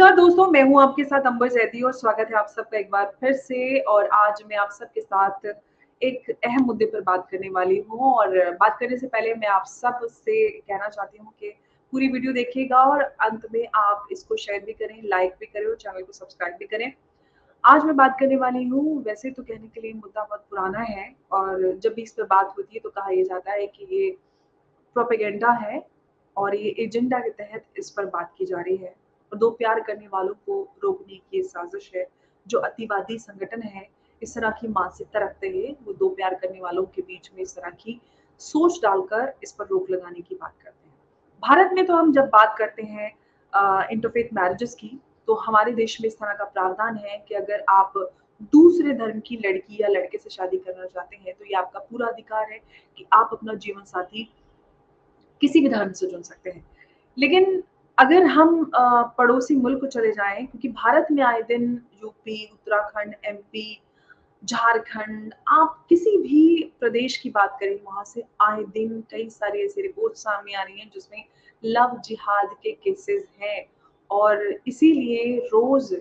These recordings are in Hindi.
नमस्कार दोस्तों, मैं हूँ आपके साथ अंबर जैदी और स्वागत है आप सबका एक बार फिर से। और आज मैं आप सबके साथ एक अहम मुद्दे पर बात करने वाली हूँ। और बात करने से पहले मैं आप सब से कहना चाहती हूँ कि पूरी वीडियो देखिएगा और अंत में आप इसको शेयर भी करें, लाइक भी करें और चैनल को सब्सक्राइब भी करें। आज मैं बात करने वाली हूँ, वैसे तो कहने के लिए मुद्दा बहुत पुराना है और जब भी इस पर बात होती है तो कहा यह जाता है कि ये प्रोपेगेंडा है और ये एजेंडा के तहत इस पर बात की जा रही है। और दो प्यार करने वालों को रोकने की ये साजिश है। जो अतिवादी संगठन है, इस तरह की मानसिकता रखते हुए वो दो प्यार करने वालों के बीच में इस तरह की सोच डालकर इस पर रोक लगाने की बात करते हैं। भारत में तो हम जब बात करते हैं इंटरफेथ मैरिजेस की, तो हमारे देश में इस तरह का प्रावधान है कि अगर आप दूसरे धर्म की लड़की या लड़के से शादी करना चाहते हैं तो ये आपका पूरा अधिकार है कि आप अपना जीवन साथी किसी भी धर्म से चुन सकते हैं। लेकिन अगर हम पड़ोसी मुल्क चले जाएँ, क्योंकि भारत में आए दिन यूपी, उत्तराखंड, एमपी, झारखंड, आप किसी भी प्रदेश की बात करें, वहाँ से आए दिन कई सारी ऐसी रिपोर्ट सामने आ रही हैं जिसमें लव जिहाद के केसेज़ हैं। और इसीलिए रोज़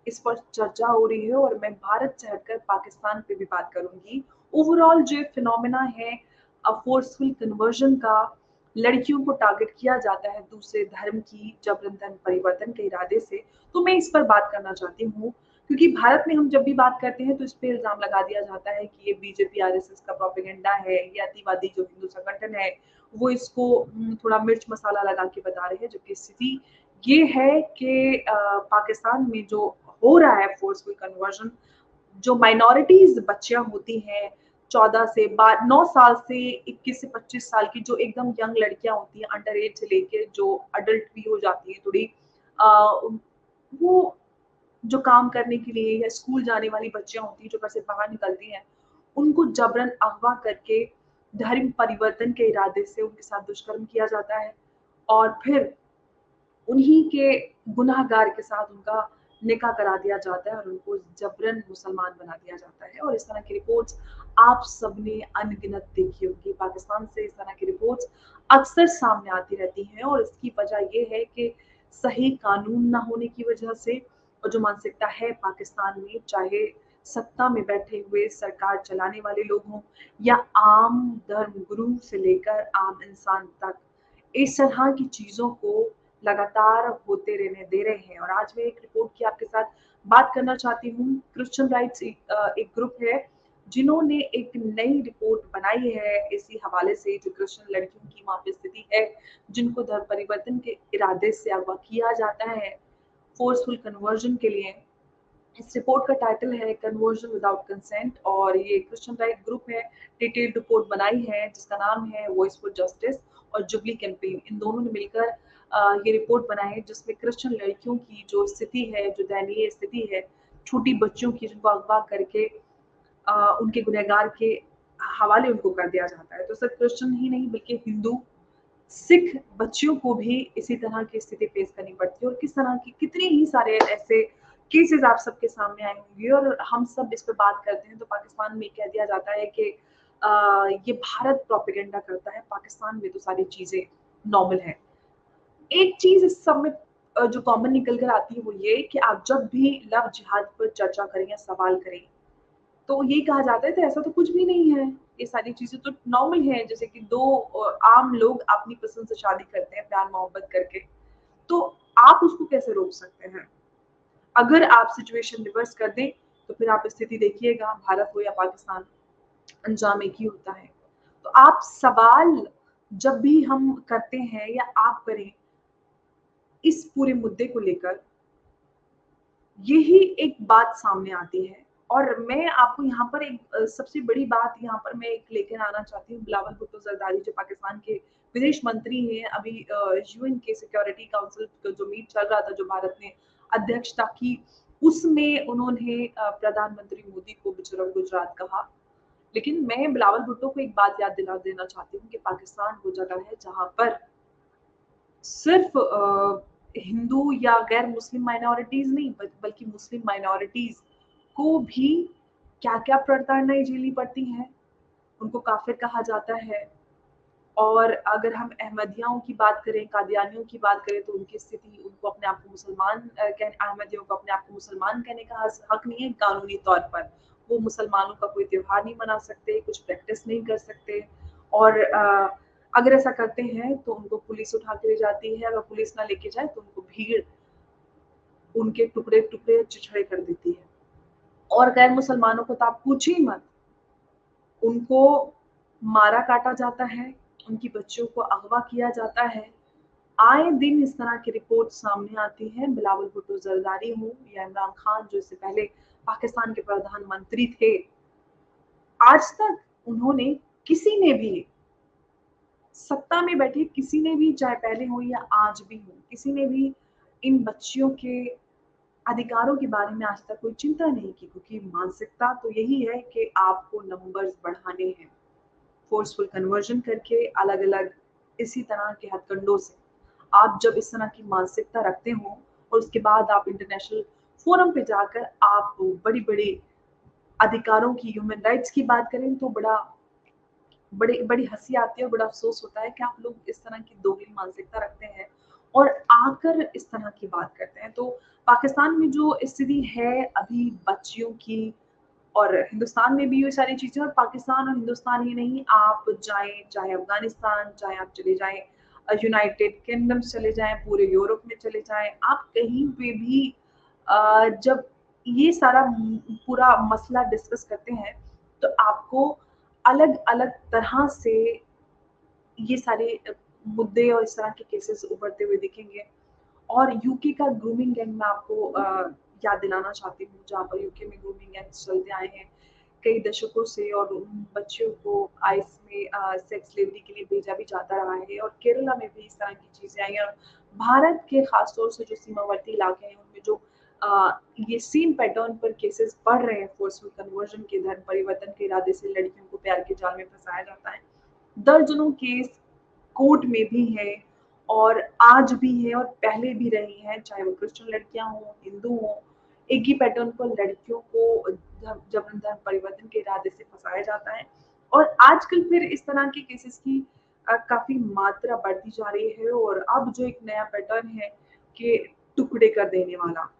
इस पर चर्चा हो रही है और मैं भारत से हटकर पाकिस्तान पे भी बात करूँगी। ओवरऑल जो फिनोमेना है फ़ोर्सफुल कन्वर्जन का, लड़कियों को टारगेट किया जाता है दूसरे धर्म की जबरन धर्म परिवर्तन के इरादे से, तो मैं इस पर बात करना चाहती हूँ। क्योंकि भारत में हम जब भी बात करते हैं तो इस पे इल्ज़ाम लगा दिया जाता है कि ये बीजेपी आरएसएस का प्रोपेगेंडा है, ये अतिवादी जो हिंदू संगठन है, वो इसको थोड़ा मिर्च मसाला लगा के बता रहे हैं। जबकि स्थिति ये है कि पाकिस्तान में जो हो रहा है फ़ोर्सफुल कन्वर्जन, जो माइनॉरिटीज़ बच्चियाँ होती हैं 14 से 9 साल से 21 से 25 साल की, जो एकदम यंग लड़कियाँ होती हैं अंडर एज से लेके जो अडल्ट भी हो जाती हैं थोड़ी, वो जो काम करने के लिए या स्कूल जाने वाली बच्चियाँ होती हैं जो घर से बाहर निकलती हैं, उनको जबरन अगवा करके धर्म परिवर्तन के इरादे से उनके साथ दुष्कर्म किया जाता है। और फिर उन्हीं के गुनहगार के साथ उनका निकाह करा दिया जाता है और उनको जबरन मुसलमान बना दिया जाता है। और इस तरह की रिपोर्ट्स आप सबने अनगिनत देखी होंगी। पाकिस्तान से इस तरह की रिपोर्ट्स अक्सर सामने आती रहती हैं और इसकी वजह ये है कि सही कानून ना होने की वजह से और जो मानसिकता है पाकिस्तान में, चाहे सत्ता में बैठे हुए सरकार चलाने वाले लोग हों या आम धर्मगुरु से लेकर आम इंसान तक, इस तरह की चीज़ों को लगातार होते रहने दे रहे हैं। और आज मैं एक रिपोर्ट की आपके साथ बात करना चाहती हूँ। क्रिश्चियन राइट्स एक ग्रुप है जिन्होंने एक नई रिपोर्ट बनाई है इसी हवाले से, जो क्रिश्चियन लड़कियों की वहाँ पे स्थिति है, जिनको धर्म परिवर्तन के इरादे से अगवा किया जाता है फ़ोर्सफुल कन्वर्जन के लिए। इस रिपोर्ट का टाइटल है कन्वर्जन विदाउट कंसेंट और ये क्रिश्चियन राइट ग्रुप है, डिटेल्ड रिपोर्ट बनाई है जिसका नाम है वॉइस फॉर जस्टिस और जुबली कैंपेन। इन दोनों ने मिलकर ये रिपोर्ट बनाई है जिसमें क्रिश्चियन लड़कियों की जो स्थिति है, जो दयनीय स्थिति है, छोटी बच्चियों की जिनको अगवा करके उनके गुनहगार के हवाले उनको कर दिया जाता है। तो सिर्फ क्रिश्चियन ही नहीं बल्कि हिंदू, सिख बच्चियों को भी इसी तरह की स्थिति फेस करनी पड़ती है। और किस तरह की कितने ही सारे ऐसे केसेस आप सबके सामने आए होंगे और हम सब इस पे बात करते हैं तो पाकिस्तान में कह दिया जाता है कि ये भारत प्रोपेगेंडा करता है, पाकिस्तान में तो सारी चीज़ें नॉर्मल हैं। एक चीज़ इस सब में जो कॉमन निकल कर आती है वो ये कि आप जब भी लव जिहाद पर चर्चा करें या सवाल करें, तो ये कहा जाता है तो ऐसा तो कुछ भी नहीं है, ये सारी चीज़ें तो नॉर्मल है। जैसे कि 2 आम लोग अपनी पसंद से शादी करते हैं प्यार-मोहब्बत करके, तो आप उसको कैसे रोक सकते हैं? अगर आप सिचुएशन रिवर्स कर दें, तो फिर आप स्थिति देखिएगा, भारत हो या पाकिस्तान, अंजाम एक ही होता है। तो आप सवाल जब भी हम करते हैं या आप करें, इस पूरे मुद्दे को लेकर यही एक बात सामने आती है। और मैं आपको यहाँ पर एक सबसे बड़ी बात यहाँ पर मैं एक लेकर आना चाहती हूँ। बिलावल भुट्टो ज़रदारी जो पाकिस्तान के विदेश मंत्री हैं, अभी यूएन के सिक्योरिटी काउंसिल का जो मीट चल रहा था, जो भारत ने अध्यक्षता की, उसमें उन्होंने प्रधानमंत्री मोदी को बेशरम गुजरात कहा। लेकिन मैं बिलावल भुट्टो को एक बात याद दिला देना चाहती हूँ कि पाकिस्तान वो जगह है जहाँ पर सिर्फ हिंदू या गैर मुस्लिम माइनॉरिटीज़ नहीं बल्कि मुस्लिम माइनॉरिटीज़ को भी क्या-क्या प्रताड़नाएँ झेलनी पड़ती हैं। उनको काफ़िर कहा जाता है, और अगर हम अहमदियों की बात करें, कादियानियों की बात करें, तो उनकी स्थिति, उनको अपने आप को मुसलमान अहमदियों को अपने आप को मुसलमान कहने का हक नहीं है कानूनी तौर पर। वो मुसलमानों का कोई त्योहार नहीं मना सकते, कुछ प्रैक्टिस नहीं कर सकते, और अगर ऐसा करते हैं तो उनको पुलिस उठा के ले जाती है। अगर पुलिस ना लेके जाए तो उनको भीड़ उनके टुकड़े-टुकड़े चिथड़े कर देती है। और गैर मुसलमानों को तो आप पूछिए ही मत। उनको मारा काटा जाता है, उनकी बच्चियों को अगवा किया जाता है। आए दिन इस तरह की रिपोर्ट सामने आती है। बिलावल भुट्टो जरदारी हो या इमरान खान, जो इससे पहले पाकिस्तान के प्रधानमंत्री थे, आज तक उन्होंने, किसी ने भी, सत्ता में बैठे किसी ने भी, चाहे पहले हो या आज भी हो, किसी ने भी इन बच्चियों के अधिकारों के बारे में आज तक कोई चिंता नहीं की, क्योंकि मानसिकता तो यही है कि आपको नंबर्स बढ़ाने हैं, फोर्सफुल कन्वर्जन करके, अलग-अलग इसी तरह के हथकंडों से। आप जब इस तरह की मानसिकता रखते हो और उसके बाद आप इंटरनेशनल फोरम पे जाकर आप बड़ी-बड़ी अधिकारों की, ह्यूमन राइट्स की बात करें, तो बड़ी हँसी आती है और बड़ा अफ़सोस होता है कि आप लोग इस तरह की दोगली मानसिकता रखते हैं और आकर इस तरह की बात करते हैं। तो पाकिस्तान में जो स्थिति है अभी बच्चियों की, और हिंदुस्तान में भी ये सारी चीज़ें, और पाकिस्तान और हिंदुस्तान ही नहीं, आप जाएँ, चाहे अफ़गानिस्तान, चाहे आप चले जाएँ यूनाइटेड किंगडम चले जाएँ, पूरे यूरोप में चले जाएँ, आप कहीं पे भी जब ये सारा पूरा मसला डिस्कस करते हैं, तो आपको अलग-अलग तरह से ये सारे मुद्दे और इस तरह के केसेस उभरते हुए दिखेंगे। और यूके का ग्रूमिंग गैंग मैं आपको याद दिलाना चाहती हूँ, जहाँ पर यूके में ग्रूमिंग गैंग्स चलते आए हैं कई दशकों से, और उन बच्चियों को आइस में सेक्स स्लेवरी के लिए भेजा भी जाता रहा है, और केरला में भी इस तरह की चीज़ें आई हैं। और भारत के ख़ास तौर से जो सीमावर्ती इलाके हैं, उनमें जो ये सेम पैटर्न पर केसेस बढ़ रहे हैं, फोर्सफुल कन्वर्जन के, धर्म परिवर्तन के इरादे से लड़कियों को प्यार के जाल में फँसाया जाता है। दर्जनों केस कोर्ट में भी हैं और आज भी हैं और पहले भी रही हैं, चाहे वो क्रिश्चियन लड़कियाँ हों, हिंदू हों, एक ही पैटर्न पर लड़कियों को जबरन धर्म परिवर्तन के इरादे से फँसाया जाता है। और आजकल फिर इस तरह के केसेस की काफ़ी मात्रा बढ़ती जा रही है, और अब जो एक नया पैटर्न है कि टुकड़े कर देने वाला,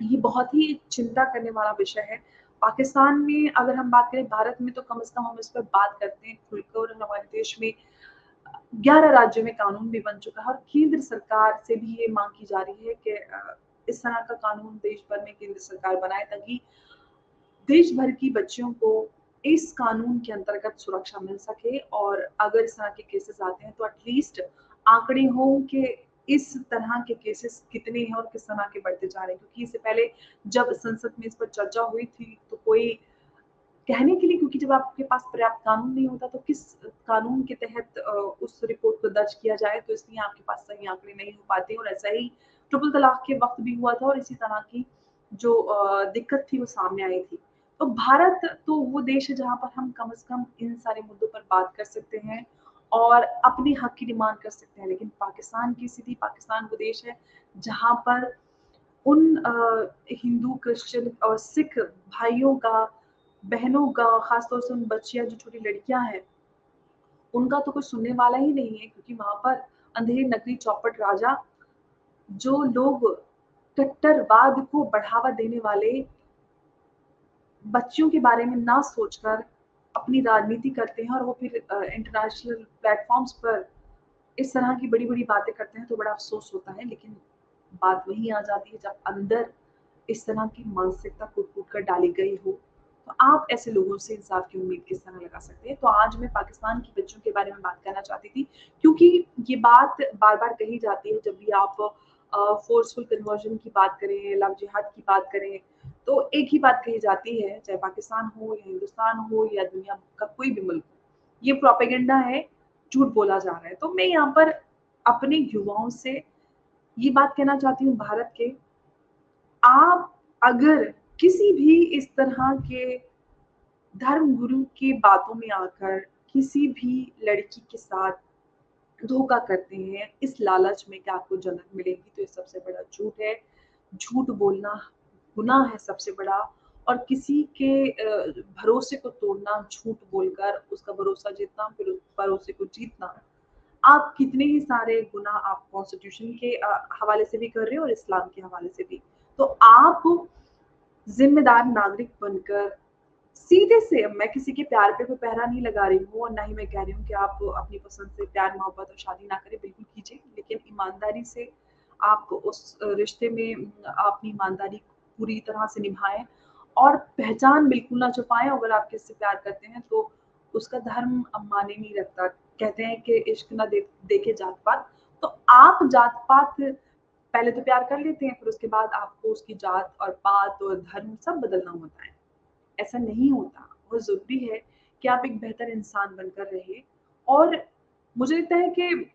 ये बहुत ही चिंता करने वाला विषय है। पाकिस्तान में अगर हम बात करें, भारत में तो कम से कम हम इस पर बात करते हैं खुलकर, और हमारे देश में 11 राज्यों में कानून भी बन चुका है, और केंद्र सरकार से भी ये मांग की जा रही है कि इस तरह का कानून देश भर में केंद्र सरकार बनाए, ताकि देश भर की बच्चियों को इस कानून के अंतर्गत सुरक्षा मिल सके। और अगर इस तरह के केसेस आते हैं तो एटलीस्ट आंकड़े हों कि इस तरह के केसेस कितने हैं और किस तरह के बढ़ते जा रहे हैं, क्योंकि इससे पहले जब संसद में इस पर चर्चा हुई थी तो कोई कहने के लिए, क्योंकि जब आपके पास पर्याप्त कानून नहीं होता तो किस कानून के तहत उस रिपोर्ट को दर्ज किया जाए, तो इसलिए आपके पास सही आंकड़े नहीं हो पाते। और ऐसा ही ट्रिपल तलाक के वक्त भी हुआ था, और इसी तरह की जो दिक्कत थी वो सामने आई थी। तो भारत तो वो देश है जहाँ पर हम कम से कम इन सारे मुद्दों पर बात कर सकते हैं और अपने हक की डिमांड कर सकते हैं। लेकिन पाकिस्तान की स्थिति, पाकिस्तान वो देश है जहाँ पर उन हिंदू, क्रिश्चियन और सिख भाइयों का, बहनों का, ख़ास तौर से उन बच्चियाँ जो छोटी लड़कियाँ हैं, उनका तो कोई सुनने वाला ही नहीं है, क्योंकि वहाँ पर अंधेरी नगरी चौपट राजा, जो लोग कट्टरवाद को बढ़ावा देने वाले बच्चियों के बारे में ना सोचकर अपनी राजनीति करते हैं, और वो फिर इंटरनेशनल प्लेटफ़ॉर्म्स पर इस तरह की बड़ी-बड़ी बातें करते हैं, तो बड़ा अफ़सोस होता है। लेकिन बात वहीं आ जाती है जब अंदर इस तरह की मानसिकता कूट-कूट कर डाली गई हो, तो आप ऐसे लोगों से इंसाफ की उम्मीद किस तरह लगा सकते हैं? तो आज मैं पाकिस्तान की बच्चियों के बारे में बात करना चाहती थी, क्योंकि ये बात बार-बार कही जाती है जब भी आप फ़ोर्सफुल कन्वर्जन की बात करें, लव जिहाद की बात करें, तो एक ही बात कही जाती है, चाहे पाकिस्तान हो या हिंदुस्तान हो या दुनिया का कोई भी मुल्क हो, ये प्रोपेगेंडा है, झूठ बोला जा रहा है। तो मैं यहाँ पर अपने युवाओं से ये बात कहना चाहती हूँ, भारत के, आप अगर किसी भी इस तरह के धर्म गुरु की बातों में आकर किसी भी लड़की के साथ धोखा करते हैं इस लालच में कि आपको जन्नत मिलेगी, तो ये सबसे बड़ा झूठ है। झूठ बोलना गुनाह है सबसे बड़ा, और किसी के भरोसे को तोड़ना, झूठ बोलकर उसका भरोसा जीतना, फिर उस भरोसे को जीतना, आप कितने ही सारे गुनाह आप कॉन्स्टिट्यूशन के हवाले से भी कर रहे हो और इस्लाम के हवाले से भी। तो आप ज़िम्मेदार नागरिक बनकर सीधे से, मैं किसी के प्यार पे कोई पहरा नहीं लगा रही हूँ और ना ही मैं कह रही हूँ कि आप अपनी पसंद से प्यार, मोहब्बत और शादी ना करें, बिल्कुल कीजिए, लेकिन ईमानदारी से आप उस रिश्ते में अपनी ईमानदारी पूरी तरह से निभाएँ और पहचान बिल्कुल ना छुपाएँ। अगर आप किसी से प्यार करते हैं तो उसका धर्म मायने नहीं रखता। कहते हैं कि इश्क ना देखे जात-पात, तो आप जात-पात पहले तो प्यार कर लेते हैं, फिर उसके बाद आपको उसकी जात और पात और धर्म सब बदलना होता है। ऐसा नहीं होता। बहुत ज़रूरी है कि आप एक बेहतर इंसान बनकर रहिए और मुझे लगता है कि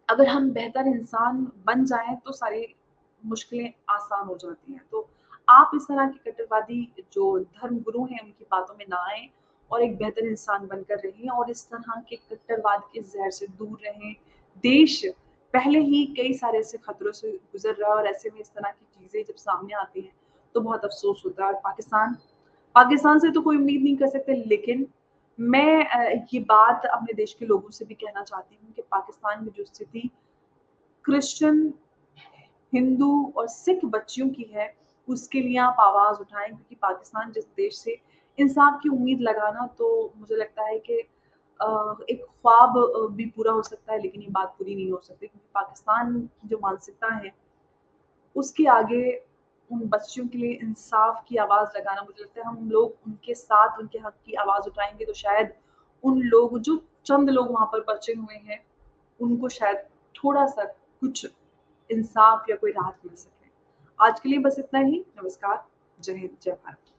अगर हम बेहतर इंसान बन जाएँ तो सारी मुश्किलें आसान हो जाती हैं। तो आप इस तरह के कट्टरवादी जो धर्म गुरु हैं उनकी बातों में ना आएँ और एक बेहतर इंसान बनकर रहिए और इस तरह के कट्टरवाद के ज़हर से दूर रहें। देश पहले ही कई सारे ऐसे खतरों से गुज़र रहा है और ऐसे में इस तरह की चीज़ें जब सामने आती हैं, तो बहुत अफ़सोस होता है और पाकिस्तान से तो कोई उम्मीद नहीं कर सकते, लेकिन मैं ये बात अपने देश के लोगों से भी कहना चाहती हूँ कि पाकिस्तान में जो स्थिति क्रिश्चियन, हिंदू और सिख बच्चियों की है, उसके लिए आप आवाज़ उठाएँ क्योंकि पाकिस्तान जिस देश से इंसाफ की उम्मीद लगाना, तो मुझे लगता है कि एक ख्वाब भी पूरा हो सकता है, लेकिन ये बात पूरी नहीं हो सकती क्योंकि पाकिस्तान की जो मानसिकता है उसके आगे उन बच्चियों के लिए इंसाफ की आवाज़ लगाना, मुझे लगता है हम लोग उनके साथ उनके हक की आवाज़ उठाएँगे तो शायद उन लोग जो चंद लोग वहाँ पर बचे हुए हैं, उनको शायद थोड़ा-सा कुछ इंसाफ या कोई राहत मिल सके। आज के लिए बस इतना ही। नमस्कार। जय हिंद, जय भारत।